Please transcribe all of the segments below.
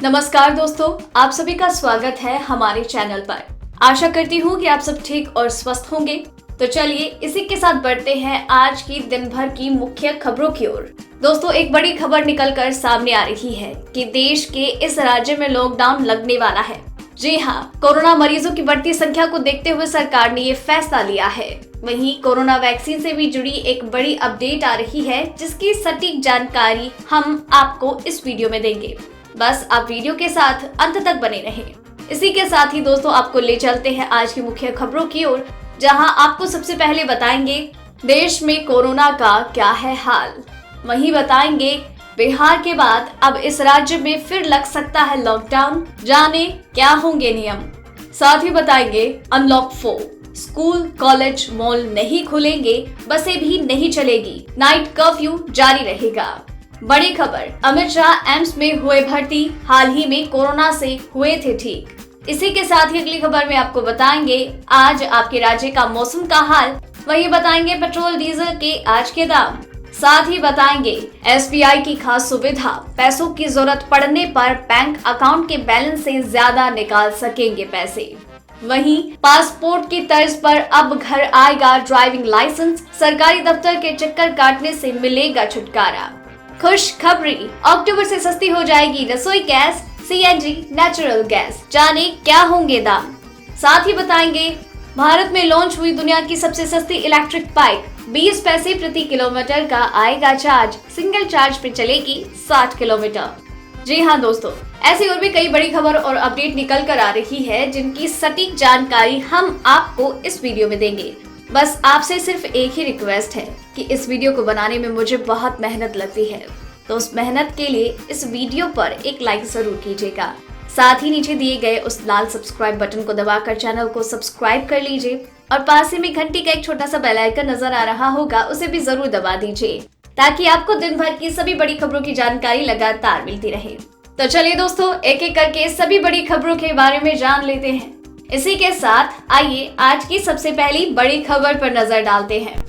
नमस्कार दोस्तों, आप सभी का स्वागत है हमारे चैनल पर। आशा करती हूँ कि आप सब ठीक और स्वस्थ होंगे। तो चलिए इसी के साथ बढ़ते हैं आज की दिन भर की मुख्य खबरों की ओर। दोस्तों, एक बड़ी खबर निकल कर सामने आ रही है कि देश के इस राज्य में लॉकडाउन लगने वाला है। जी हाँ, कोरोना मरीजों की बढ़ती संख्या को देखते हुए सरकार ने ये फैसला लिया है। वहीं कोरोना वैक्सीन से भी जुड़ी एक बड़ी अपडेट आ रही है, जिसकी सटीक जानकारी हम आपको इस वीडियो में देंगे। बस आप वीडियो के साथ अंत तक बने रहें। इसी के साथ ही दोस्तों आपको ले चलते हैं आज की मुख्य खबरों की ओर, जहां आपको सबसे पहले बताएंगे देश में कोरोना का क्या है हाल। वहीं बताएंगे बिहार के बाद अब इस राज्य में फिर लग सकता है लॉकडाउन, जाने क्या होंगे नियम। साथ ही बताएंगे अनलॉक 4, स्कूल, कॉलेज, मॉल नहीं खुलेंगे, बसें भी नहीं चलेगी, नाइट कर्फ्यू जारी रहेगा। बड़ी खबर, अमित शाह एम्स में हुए भर्ती, हाल ही में कोरोना से हुए थे ठीक। इसी के साथ ही अगली खबर में आपको बताएंगे आज आपके राज्य का मौसम का हाल। वही बताएंगे पेट्रोल डीजल के आज के दाम। साथ ही बताएंगे SBI की खास सुविधा, पैसों की जरूरत पड़ने पर बैंक अकाउंट के बैलेंस से ज्यादा निकाल सकेंगे पैसे। वहीं पासपोर्ट की तर्ज पर अब घर आएगा ड्राइविंग लाइसेंस, सरकारी दफ्तर के चक्कर काटने से मिलेगा छुटकारा। खुशखबरी, अक्टूबर से सस्ती हो जाएगी रसोई गैस, CNG, नेचुरल गैस, जाने क्या होंगे दाम। साथ ही बताएंगे भारत में लॉन्च हुई दुनिया की सबसे सस्ती इलेक्ट्रिक बाइक, 20 पैसे प्रति किलोमीटर का आएगा चार्ज, सिंगल चार्ज पे चलेगी 60 किलोमीटर। जी हाँ दोस्तों, ऐसी और भी कई बड़ी खबर और अपडेट निकल कर आ रही है, जिनकी सटीक जानकारी हम आपको इस वीडियो में देंगे। बस आपसे सिर्फ एक ही रिक्वेस्ट है कि इस वीडियो को बनाने में मुझे बहुत मेहनत लगती है, तो उस मेहनत के लिए इस वीडियो पर एक लाइक जरूर कीजिएगा। साथ ही नीचे दिए गए उस लाल सब्सक्राइब बटन को दबाकर चैनल को सब्सक्राइब कर लीजिए और पास ही में घंटी का एक छोटा सा बेल आइकन नजर आ रहा होगा, उसे भी जरूर दबा दीजिए, ताकि आपको दिन भर की सभी बड़ी खबरों की जानकारी लगातार मिलती रहे। तो चलिए दोस्तों, एक एक करके सभी बड़ी खबरों के बारे में जान लेते हैं। इसी के साथ आइए आज की सबसे पहली बड़ी खबर पर नजर डालते हैं।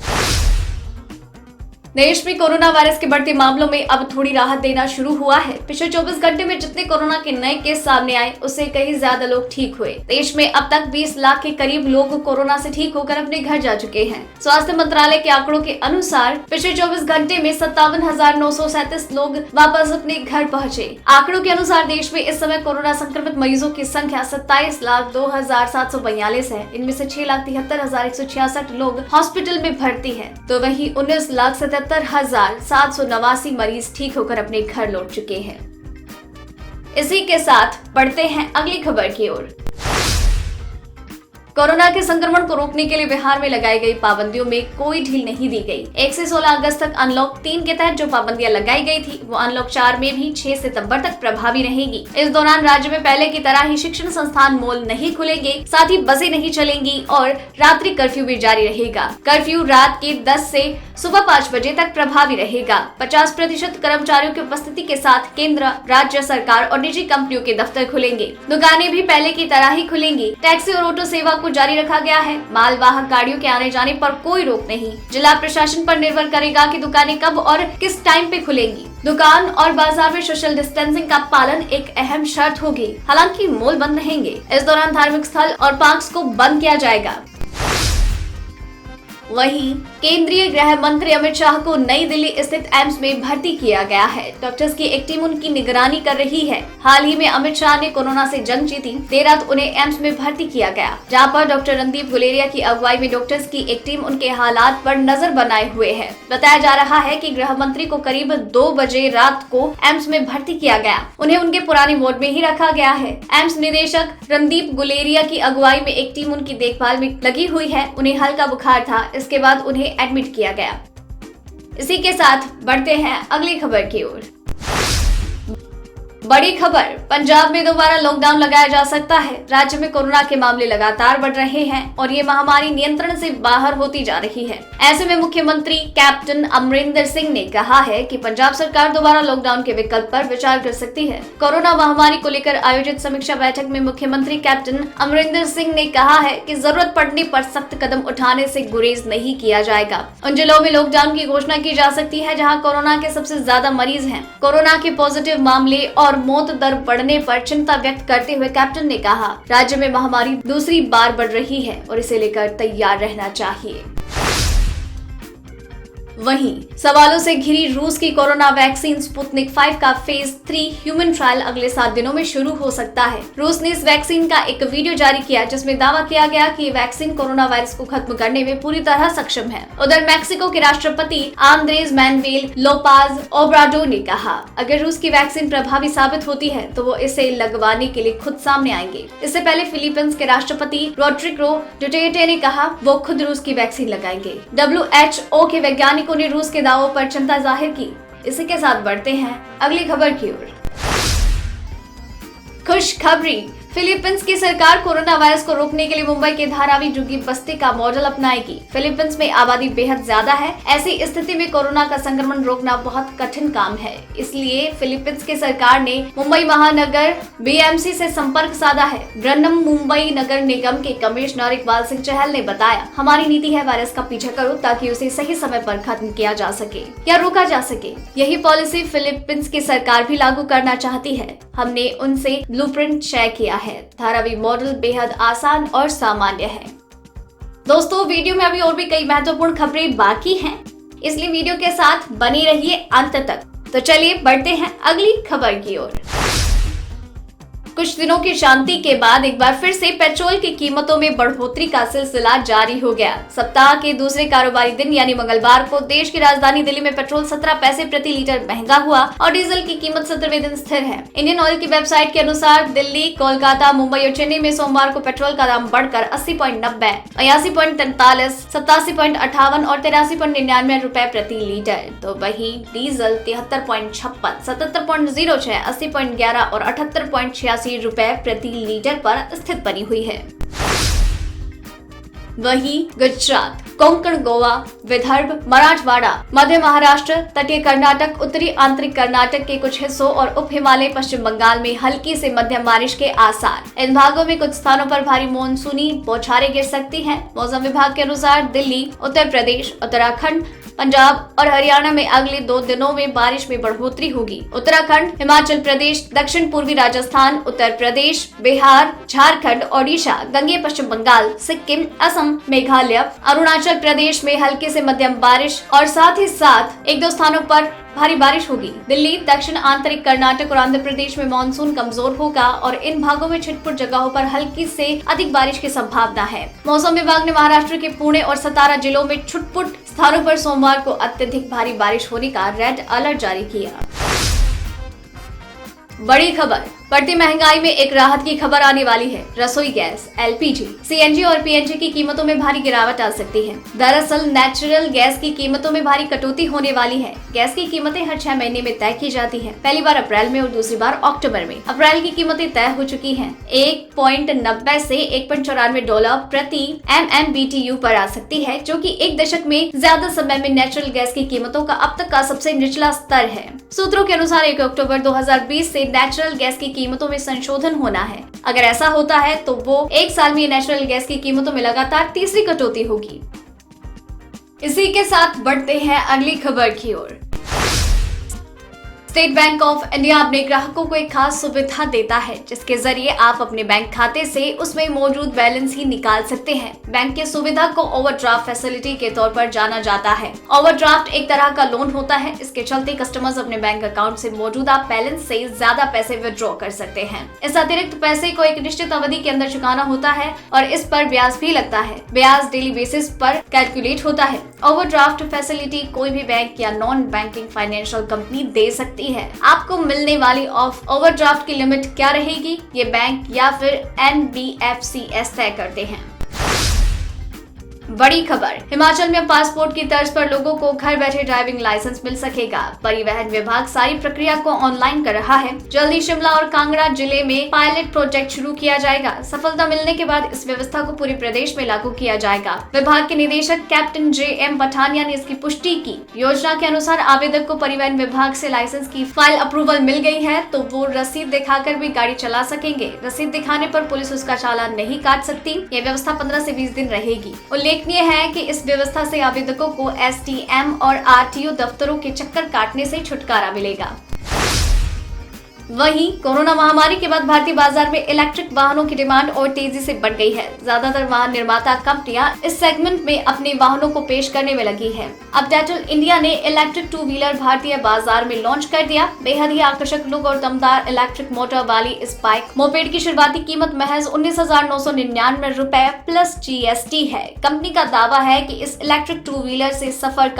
देश में कोरोना वायरस के बढ़ते मामलों में अब थोड़ी राहत देना शुरू हुआ है। पिछले 24 घंटे में जितने कोरोना के नए केस सामने आए, उससे कहीं ज्यादा लोग ठीक हुए। देश में अब तक 20 लाख के करीब लोग कोरोना से ठीक होकर अपने घर जा चुके हैं। स्वास्थ्य मंत्रालय के आंकड़ों के अनुसार पिछले 24 घंटे में 57,937 लोग वापस अपने घर पहुँचे। आंकड़ों के अनुसार देश में इस समय कोरोना संक्रमित मरीजों की संख्या 27,02,742 है। इनमें से 6,73,166 लोग हॉस्पिटल में भर्ती है, तो वही 19,77,789 मरीज ठीक होकर अपने घर लौट चुके हैं। इसी के साथ बढ़ते हैं अगली खबर की ओर। कोरोना के संक्रमण को रोकने के लिए बिहार में लगाई गई पाबंदियों में कोई ढील नहीं दी गई। 1 से 16 अगस्त तक अनलॉक 3 के तहत जो पाबंदियां लगाई गई थी, वो अनलॉक 4 में भी 6 सितंबर तक प्रभावी रहेगी। इस दौरान राज्य में पहले की तरह ही शिक्षण संस्थान, मॉल नहीं खुलेंगे, साथ ही बसें नहीं चलेंगी और रात्रि कर्फ्यू भी जारी रहेगा। कर्फ्यू रात के 10 से सुबह 5 बजे तक प्रभावी रहेगा। 50% कर्मचारियों की उपस्थिति के साथ केंद्र, राज्य सरकार और निजी कंपनियों के दफ्तर खुलेंगे। दुकानें भी पहले की तरह ही खुलेंगी। टैक्सी और ऑटो सेवा को जारी रखा गया है। मालवाहक गाड़ियों के आने जाने पर कोई रोक नहीं। जिला प्रशासन पर निर्भर करेगा कि दुकानें कब और किस टाइम पे खुलेंगी। दुकान और बाजार में सोशल डिस्टेंसिंग का पालन एक अहम शर्त होगी। हालांकि मॉल बंद रहेंगे। इस दौरान धार्मिक स्थल और पार्क्स को बंद किया जाएगा। वहीं केंद्रीय गृह मंत्री अमित शाह को नई दिल्ली स्थित एम्स में भर्ती किया गया है। डॉक्टर्स की एक टीम उनकी निगरानी कर रही है। हाल ही में अमित शाह ने कोरोना से जंग जीती। देर रात उन्हें एम्स में भर्ती किया गया, जहां पर डॉक्टर रणदीप गुलेरिया की अगुवाई में डॉक्टर्स की एक टीम उनके हालात पर नजर बनाए हुए है। बताया जा रहा है कि गृह मंत्री को करीब 2 बजे रात को एम्स में भर्ती किया गया। उन्हें उनके पुराने वार्ड में ही रखा गया है। एम्स निदेशक रणदीप गुलेरिया की अगुवाई में एक टीम उनकी देखभाल में लगी हुई है। उन्हें हल्का बुखार था, इसके बाद उन्हें एडमिट किया गया। इसी के साथ बढ़ते हैं अगली खबर की ओर। बड़ी खबर, पंजाब में दोबारा लॉकडाउन लगाया जा सकता है। राज्य में कोरोना के मामले लगातार बढ़ रहे हैं और ये महामारी नियंत्रण से बाहर होती जा रही है। ऐसे में मुख्यमंत्री कैप्टन अमरिंदर सिंह ने कहा है कि पंजाब सरकार दोबारा लॉकडाउन के विकल्प पर विचार कर सकती है। कोरोना महामारी को लेकर आयोजित समीक्षा बैठक में मुख्यमंत्री कैप्टन अमरिंदर सिंह ने कहा है कि जरूरत पड़ने पर सख्त कदम उठाने से गुरेज नहीं किया जाएगा। उन जिलों में लॉकडाउन की घोषणा की जा सकती है जहाँ कोरोना के सबसे ज्यादा मरीज हैं। कोरोना के पॉजिटिव मामले और मौत दर बढ़ने पर चिंता व्यक्त करते हुए कैप्टन ने कहा, राज्य में महामारी दूसरी बार बढ़ रही है और इसे लेकर तैयार रहना चाहिए। वहीं सवालों से घिरी रूस की कोरोना वैक्सीन स्पुतनिक 5 का फेज 3 ह्यूमन ट्रायल अगले 7 दिनों में शुरू हो सकता है। रूस ने इस वैक्सीन का एक वीडियो जारी किया जिसमें दावा किया गया कि ये वैक्सीन कोरोना वायरस को खत्म करने में पूरी तरह सक्षम है। उधर मैक्सिको के राष्ट्रपति आंद्रेस मैनुएल लोपेज ओब्राडोर ने कहा, अगर रूस की वैक्सीन प्रभावी साबित होती है तो वो इसे लगवाने के लिए खुद सामने आएंगे। इससे पहले फिलीपींस के राष्ट्रपति रोड्रिगो डुटेर्टे ने कहा वो खुद रूस की वैक्सीन लगाएंगे। WHO के वैज्ञानिकों ने रूस के दावों पर चिंता जाहिर की। इसी के साथ बढ़ते हैं अगली खबर की ओर। खुशखबरी, फिलीपींस की सरकार कोरोना वायरस को रोकने के लिए मुंबई के धारावी झुग्गी बस्ती का मॉडल अपनाएगी। फिलीपींस में आबादी बेहद ज्यादा है, ऐसी स्थिति में कोरोना का संक्रमण रोकना बहुत कठिन काम है। इसलिए फिलीपींस की सरकार ने मुंबई महानगर BMC से संपर्क साधा है। ब्रन्नम मुंबई नगर निगम के कमिश्नर इकबाल सिंह चहल ने बताया, हमारी नीति है वायरस का पीछा करो ताकि उसे सही समय पर खत्म किया जा सके या रोका जा सके। यही पॉलिसी फिलीपींस की सरकार भी लागू करना चाहती है। हमने उनसे ब्लूप्रिंट शेयर किया है। धारावी मॉडल बेहद आसान और सामान्य है। दोस्तों, वीडियो में अभी और भी कई महत्वपूर्ण खबरें बाकी हैं, इसलिए वीडियो के साथ बने रहिए अंत तक। तो चलिए बढ़ते हैं अगली खबर की ओर। कुछ दिनों की शांति के बाद एक बार फिर से पेट्रोल की कीमतों में बढ़ोतरी का सिलसिला जारी हो गया। सप्ताह के दूसरे कारोबारी दिन यानी मंगलवार को देश की राजधानी दिल्ली में पेट्रोल 17 पैसे प्रति लीटर महंगा हुआ और डीजल की कीमत 17वें दिन स्थिर है। इंडियन ऑयल की वेबसाइट के अनुसार दिल्ली, कोलकाता, मुंबई और चेन्नई में सोमवार को पेट्रोल का दाम बढ़कर 80.90, 82.43, 87.58 और 83.99 रुपए प्रति लीटर, तो वही डीजल 73.56, 77.06, 80.11 और 78.86 रुपए प्रति लीटर पर स्थित बनी हुई है। वहीं गुजरात, कोंकण, गोवा, विदर्भ, मराठवाड़ा, मध्य महाराष्ट्र, तटीय कर्नाटक, उत्तरी आंतरिक कर्नाटक के कुछ हिस्सों और उप हिमालय पश्चिम बंगाल में हल्की से मध्यम बारिश के आसार। इन भागों में कुछ स्थानों पर भारी मानसूनी बौछारें गिर सकती हैं। मौसम विभाग के अनुसार दिल्ली, उत्तर प्रदेश, उत्तराखंड, पंजाब और हरियाणा में अगले 2 दिनों में बारिश में बढ़ोतरी होगी। उत्तराखंड, हिमाचल प्रदेश, दक्षिण पूर्वी राजस्थान, उत्तर प्रदेश, बिहार, झारखंड, ओडिशा, गंगेय पश्चिम बंगाल, सिक्किम, असम, मेघालय, अरुणाचल प्रदेश में हल्के से मध्यम बारिश और साथ ही साथ 1-2 स्थानों पर भारी बारिश होगी। दिल्ली, दक्षिण आंतरिक कर्नाटक और आंध्र प्रदेश में मानसून कमजोर होगा और इन भागों में छिटपुट जगहों पर हल्की से अधिक बारिश की संभावना है। मौसम विभाग ने महाराष्ट्र के पुणे और सतारा जिलों में छुटपुट स्थानों पर सोमवार को अत्यधिक भारी बारिश होने का रेड अलर्ट जारी किया। बड़ी खबर, बढ़ती महंगाई में एक राहत की खबर आने वाली है। रसोई गैस, LPG, CNG और PNG की कीमतों में भारी गिरावट आ सकती है। दरअसल नेचुरल गैस की कीमतों में भारी कटौती होने वाली है। गैस की कीमतें हर 6 महीने में तय की जाती है, पहली बार अप्रैल में और दूसरी बार अक्टूबर में। अप्रैल की कीमतें तय हो चुकी हैं। 1.90 से $1.94 प्रति MMBTU पर आ सकती है, जो कि एक दशक में ज्यादा समय में नेचुरल गैस की कीमतों का अब तक का सबसे निचला स्तर है। सूत्रों के अनुसार 1 अक्टूबर 2020 से नेचुरल गैस की कीमतों में संशोधन होना है। अगर ऐसा होता है तो वो 1 साल में नेचुरल गैस की कीमतों में लगातार तीसरी कटौती होगी। इसी के साथ बढ़ते हैं अगली खबर की ओर। स्टेट बैंक ऑफ इंडिया अपने ग्राहकों को एक खास सुविधा देता है, जिसके जरिए आप अपने बैंक खाते से उसमें मौजूद बैलेंस ही निकाल सकते हैं। बैंक की सुविधा को ओवरड्राफ्ट फैसिलिटी के तौर पर जाना जाता है। ओवरड्राफ्ट एक तरह का लोन होता है। इसके चलते कस्टमर्स अपने बैंक अकाउंट से मौजूदा बैलेंस से ज्यादा पैसे विड्रॉ कर सकते हैं। इस अतिरिक्त पैसे को एक निश्चित अवधि के अंदर चुकाना होता है और इस पर ब्याज भी लगता है। ब्याज डेली बेसिस पर कैलकुलेट होता है। ओवरड्राफ्ट फैसिलिटी कोई भी बैंक या नॉन बैंकिंग फाइनेंशियल कंपनी दे सकती है। आपको मिलने वाली ओवरड्राफ्ट की लिमिट क्या रहेगी, ये बैंक या फिर NBFCs तय करते हैं। बड़ी खबर, हिमाचल में पासपोर्ट की तर्ज पर लोगों को घर बैठे ड्राइविंग लाइसेंस मिल सकेगा। परिवहन विभाग सारी प्रक्रिया को ऑनलाइन कर रहा है। जल्दी शिमला और कांगड़ा जिले में पायलट प्रोजेक्ट शुरू किया जाएगा। सफलता मिलने के बाद इस व्यवस्था को पूरे प्रदेश में लागू किया जाएगा। विभाग के निदेशक कैप्टन JM पठानिया ने इसकी पुष्टि की। योजना के अनुसार आवेदक को परिवहन विभाग से लाइसेंस की फाइल अप्रूवल मिल गई है तो वो रसीद दिखाकर भी गाड़ी चला सकेंगे। रसीद दिखाने पर पुलिस उसका चालान नहीं काट सकती। ये व्यवस्था 15 से 20 दिन रहेगी। उल्लेखनीय है कि इस व्यवस्था से आवेदकों को STM और RTO दफ्तरों के चक्कर काटने से छुटकारा मिलेगा। वहीं कोरोना महामारी के बाद भारतीय बाजार में इलेक्ट्रिक वाहनों की डिमांड और तेजी से बढ़ गई है। ज्यादातर वाहन निर्माता कंपनियां इस सेगमेंट में अपने वाहनों को पेश करने में लगी है। अब डेटल इंडिया ने इलेक्ट्रिक 2-व्हीलर भारतीय बाजार में लॉन्च कर दिया। बेहद ही आकर्षक लुक और दमदार इलेक्ट्रिक मोटर वाली इस बाइक मोपेड की शुरुआती कीमत महज 19,999 रुपए प्लस GST है। कंपनी का दावा है कि इस इलेक्ट्रिक 2-व्हीलर से सफर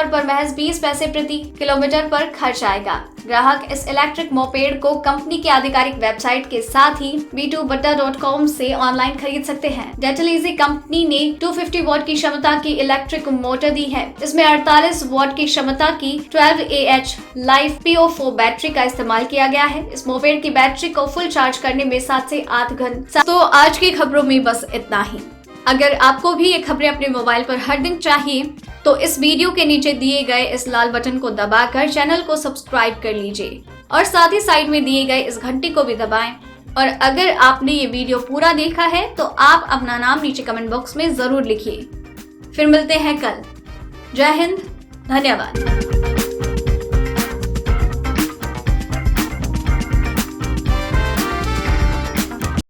पर महज 20 पैसे प्रति किलोमीटर पर खर्च आएगा। ग्राहक इस इलेक्ट्रिक मोपेड को कंपनी की आधिकारिक वेबसाइट के साथ ही b2butta.com से ऑनलाइन खरीद सकते हैं। डेटल इजी कंपनी ने 250 वॉट की क्षमता की इलेक्ट्रिक मोटर दी है। इसमें 48 वॉट की क्षमता की 12Ah लाइफ PO4 बैटरी का इस्तेमाल किया गया है। इस मोपेड की बैटरी को फुल चार्ज करने में 7 से 8 घंटे। तो आज की खबरों में बस इतना ही। अगर आपको भी ये खबरें अपने मोबाइल पर हर दिन चाहिए तो इस वीडियो के नीचे दिए गए इस लाल बटन को दबाकर चैनल को सब्सक्राइब कर लीजिए और साथ ही साइड में दिए गए इस घंटी को भी दबाएं। और अगर आपने ये वीडियो पूरा देखा है तो आप अपना नाम नीचे कमेंट बॉक्स में जरूर लिखिए। फिर मिलते हैं कल। जय हिंद, धन्यवाद।